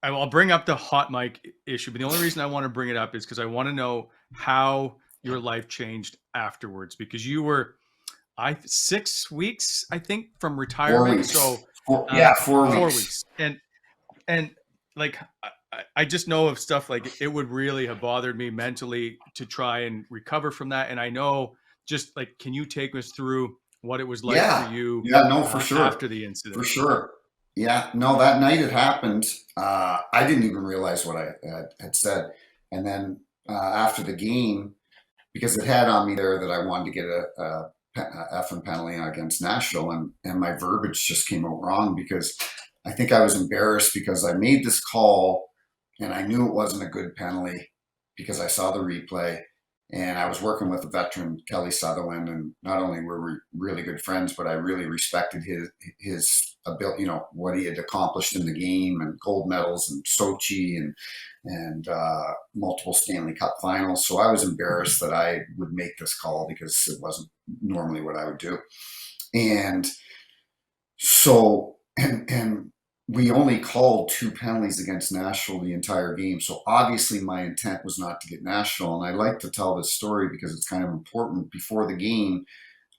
I'll bring up the hot mic issue, but the only reason I want to bring it up is because I want to know how your life changed afterwards. Because you were, 6 weeks, I think, from 4 weeks. retirement. So, Yeah, 4 weeks. 4 weeks, and like I just know of stuff like it would really have bothered me mentally to try and recover from that. And I know, just like, can you take us through what it was like for Yeah, you yeah, no, for sure, after the for incident? sure. Yeah, no, that night it happened. I didn't even realize what I had said, and then after the game, because it had on me there that I wanted to get a effing penalty against Nashville, and my verbiage just came out wrong because I think I was embarrassed because I made this call and I knew it wasn't a good penalty because I saw the replay and I was working with a veteran, Kelly Sutherland, and not only were we really good friends, but I really respected his ability, what he had accomplished in the game and gold medals in Sochi and multiple Stanley Cup finals. So I was embarrassed that I would make this call because it wasn't normally what I would do. And so and we only called two penalties against Nashville the entire game. So obviously my intent was not to get Nashville. And I like to tell this story because it's kind of important. Before the game,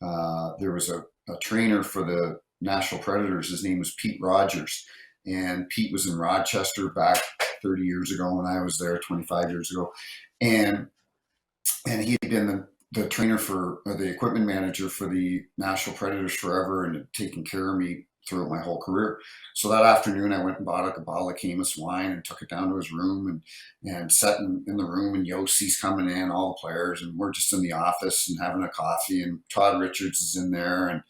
there was a trainer for the Nashville Predators. His name was Pete Rogers. And Pete was in Rochester back 30 years ago when I was there, 25 years ago. And he had been the trainer or the equipment manager for the Nashville Predators forever and had taken care of me throughout my whole career. So that afternoon, I went and bought a bottle of Caymus wine and took it down to his room and sat in the room. And Yossi's coming in, all the players, and we're just in the office and having a coffee. And Todd Richards is in there, and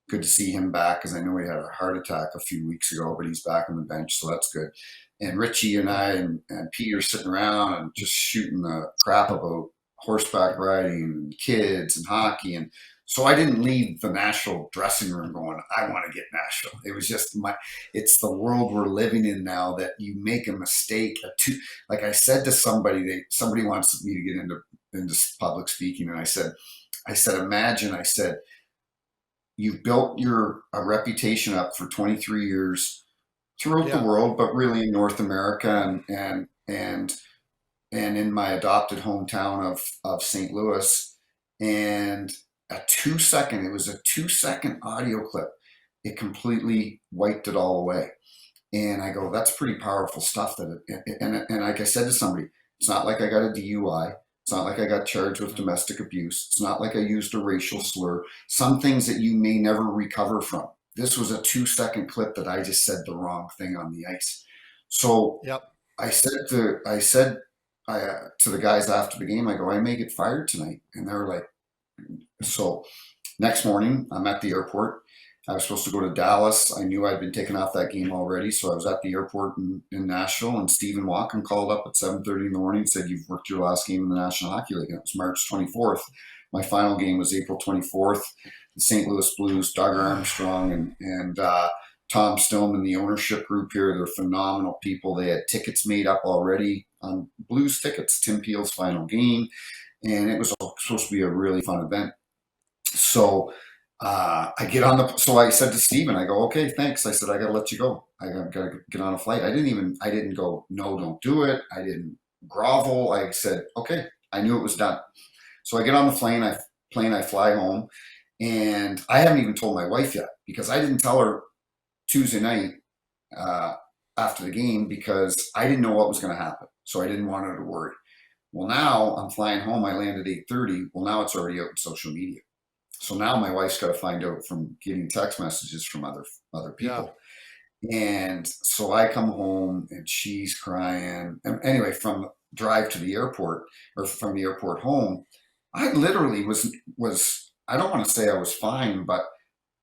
good to see him back because I know he had a heart attack a few weeks ago, but he's back on the bench, so that's good. And Richie and I and Peter sitting around and just shooting the crap about horseback riding and kids and hockey. And so I didn't leave the Nashville dressing room going, I want to get Nashville. It was just it's the world we're living in now that you make a mistake. Like I said to somebody wants me to get into public speaking. And imagine, I said, you've built your a reputation up for 23 years throughout the Yeah. world, but really in North America and in my adopted hometown of St. Louis. And it was a 2 second audio clip. It completely wiped it all away. And I go, that's pretty powerful stuff. And like I said to somebody, it's not like I got a DUI. It's not like I got charged with domestic abuse. It's not like I used a racial slur. Some things that you may never recover from. This was a 2 second clip that I just said the wrong thing on the ice. So Yep. I said to the guys after the game, I go, I may get fired tonight. And they were like, so next morning, I'm at the airport. I was supposed to go to Dallas. I knew I'd been taken off that game already, so I was at the airport in Nashville. And Stephen Walken called up at 7:30 in the morning and said, "You've worked your last game in the National Hockey League." And it was March 24th. My final game was April 24th. The St. Louis Blues, Doug Armstrong and Tom Stillman, the ownership group here, they're phenomenal people. They had tickets made up already on Blues tickets, Tim Peel's final game, and it was supposed to be a really fun event. So so I said to Steven, I go, okay, thanks. I said, I got to let you go. I got to get on a flight. I didn't go, no, don't do it. I didn't grovel. I said, okay, I knew it was done. So I get on the I fly home, and I haven't even told my wife yet because I didn't tell her Tuesday night uh, after the game because I didn't know what was going to happen. So I didn't want her to worry. Well, now I'm flying home. I land at 8:30. Well, now it's already out in social media. So now my wife's got to find out from getting text messages from other Yeah. people. And so I come home and she's crying. And anyway, from drive to the airport or from the airport home, I literally was I don't want to say I was fine, but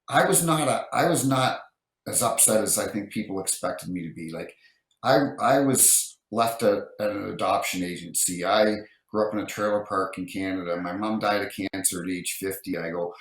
I was not as upset as I think people expected me to be. Like I was left at an adoption agency. I grew up in a trailer park in Canada. My mom died of cancer at age 50. I go,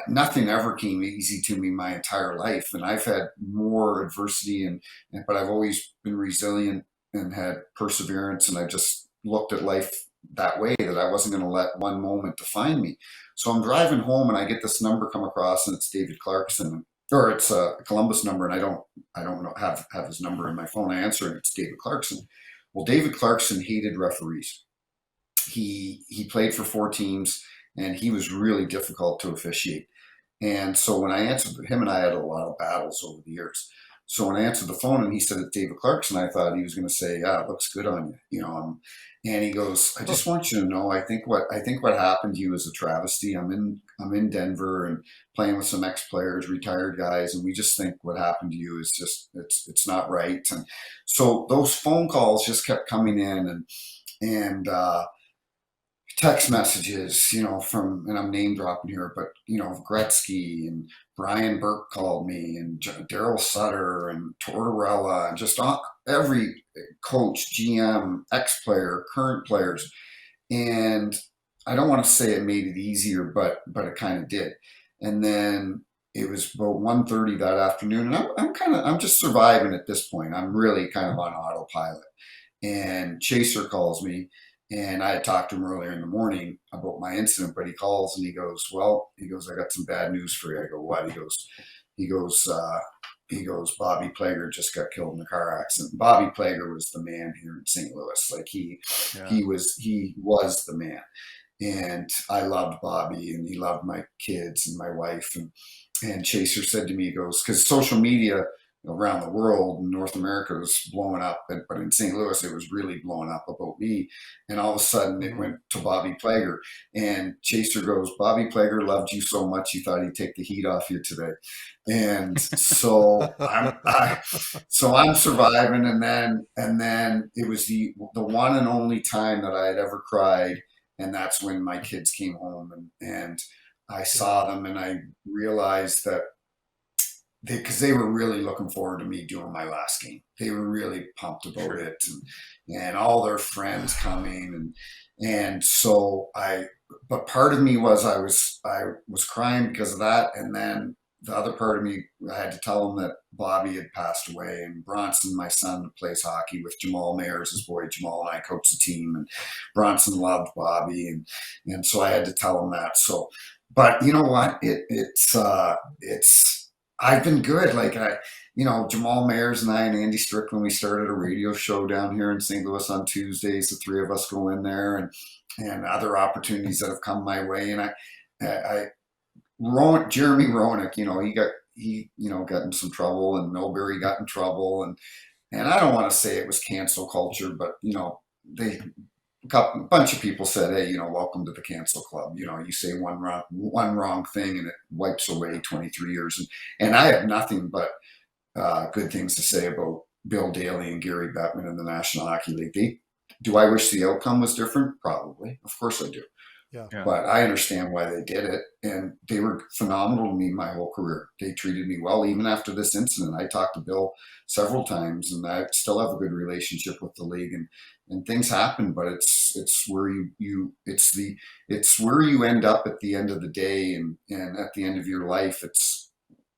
nothing ever came easy to me my entire life, and I've had more adversity but I've always been resilient and had perseverance, and I just looked at life that way that I wasn't going to let one moment define me. So I'm driving home and I get this number come across and it's David Clarkson. or it's a Columbus number, and I don't know, have his number in my phone. I answer, and it's David Clarkson. Well, David Clarkson hated referees. He played for 4 teams, and he was really difficult to officiate. And so when I answered, him and I had a lot of battles over the years. So when I answered the phone and he said it's David Clarkson, I thought he was going to say, "Yeah, it looks good on you," and he goes, "I just want you to know, I think what happened to you is a travesty. I'm in Denver and playing with some ex players, retired guys, and we just think what happened to you is just it's not right." And so those phone calls just kept coming in, and text messages, from, and I'm name dropping here, but Gretzky and Brian Burke called me, and Daryl Sutter and Tortorella, and just every coach, GM, ex-player, current players. And I don't want to say it made it easier, but it kind of did. And then it was about 1:30 that afternoon, and I'm just surviving at this point. I'm really kind of on autopilot. And Chaser calls me, and I had talked to him earlier in the morning about my incident, but he calls and he goes, "Well," he goes, "I got some bad news for you." I go, "What?" He goes, "Bobby Plager just got killed in a car accident." Bobby Plager was the man here in St. Louis. Like Yeah. he was the man. And I loved Bobby, and he loved my kids and my wife. And Chaser said to me, he goes, because social media around the world in North America was blowing up, but in St. Louis it was really blowing up about me. And all of a sudden it Mhm. went to Bobby Plager, and Chaser goes, "Bobby Plager loved you so much he thought he'd take the heat off you today." And so I'm surviving, and then it was the one and only time that I had ever cried, and that's when my kids came home, and I Yeah. saw them, and I realized that because they were really looking forward to me doing my last game. They were really pumped about Sure. it, and all their friends coming, and so but part of me was I was crying because of that, and then the other part of me, I had to tell them that Bobby had passed away, and Bronson, my son, plays hockey with Jamal Mayers, his boy Jamal, and I coach the team, and Bronson loved Bobby, and so I had to tell him that. So, but you know what? It's I've been good. Like Jamal Mayers and I and Andy Strickland, we started a radio show down here in St. Louis on Tuesdays. The three of us go in there, and other opportunities that have come my way. And Jeremy Roenick, got in some trouble, and Milbury got in trouble, and I don't want to say it was cancel culture, but they a bunch of people said, "Hey, welcome to the cancel club. You say one wrong thing, and it wipes away 23 years." And I have nothing but good things to say about Bill Daly and Gary Bettman in the National Hockey League. Do I wish the outcome was different? Probably. Of course I do. Yeah. Yeah. But I understand why they did it, and they were phenomenal to me my whole career. They treated me well, even after this incident. I talked to Bill several times, and I still have a good relationship with the league. And things happen, but it's where it's where you end up at the end of the day, and at the end of your life. It's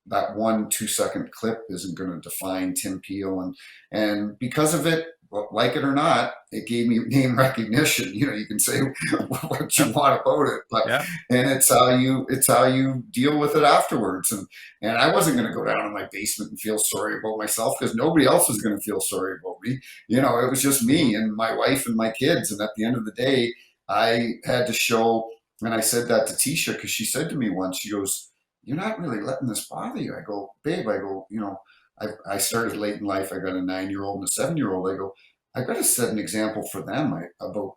that 1 2 second clip isn't going to define Tim Peel, and because of it, like it or not, it gave me name recognition. You can say what you Yep. want about it, but Yeah. and it's how you deal with it afterwards. And I wasn't going to go down in my basement and feel sorry about myself, because nobody else was going to feel sorry about me. It was just Hmm. me and my wife and my kids. And at the end of the day, I had to show. And I said that to Tisha, because she said to me once, she goes, "You're not really letting this bother you." I go, "Babe," I go, I started late in life. I got a 9-year-old and a 7-year-old. I go, "I got to set an example for them. About,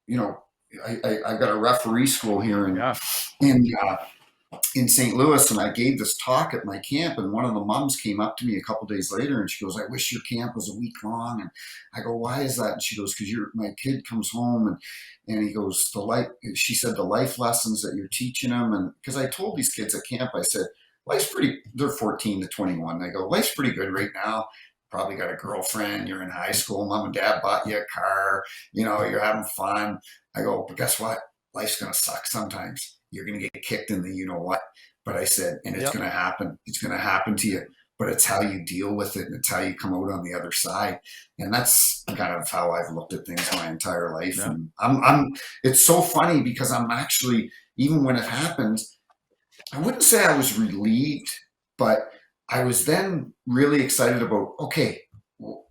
you know, I've got a referee school here Yeah. in uh, in St. Louis, and I gave this talk at my camp, and one of the moms came up to me a couple days later, and she goes, "I wish your camp was a week long." And I go, "Why is that?" And she goes, "Because my kid comes home, and he goes, the life." She said, "The life lessons that you're teaching them." And because I told these kids at camp, I said, "Life's pretty." They're 14 to 21. They go, "Life's pretty good right now. Probably got a girlfriend. You're in high school. Mom and dad bought you a car. You're having fun." I go, "But guess what? Life's gonna suck sometimes. You're gonna get kicked in the what." But I said, and it's Yep. gonna happen. It's gonna happen to you. But it's how you deal with it, and it's how you come out on the other side. And that's kind of how I've looked at things my entire life. Yeah. And I'm it's so funny, because I'm actually, even when it happened, I wouldn't say I was relieved, but I was then really excited about, okay,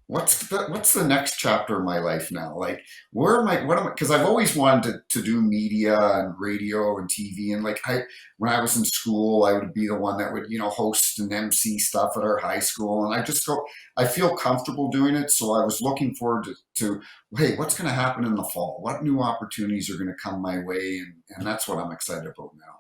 what's the next chapter of my life now? Like, where am I? What am I? Because I've always wanted to do media and radio and TV, and like when I was in school, I would be the one that would host and MC stuff at our high school, and I feel comfortable doing it. So I was looking forward to hey, what's going to happen in the fall? What new opportunities are going to come my way? And that's what I'm excited about now.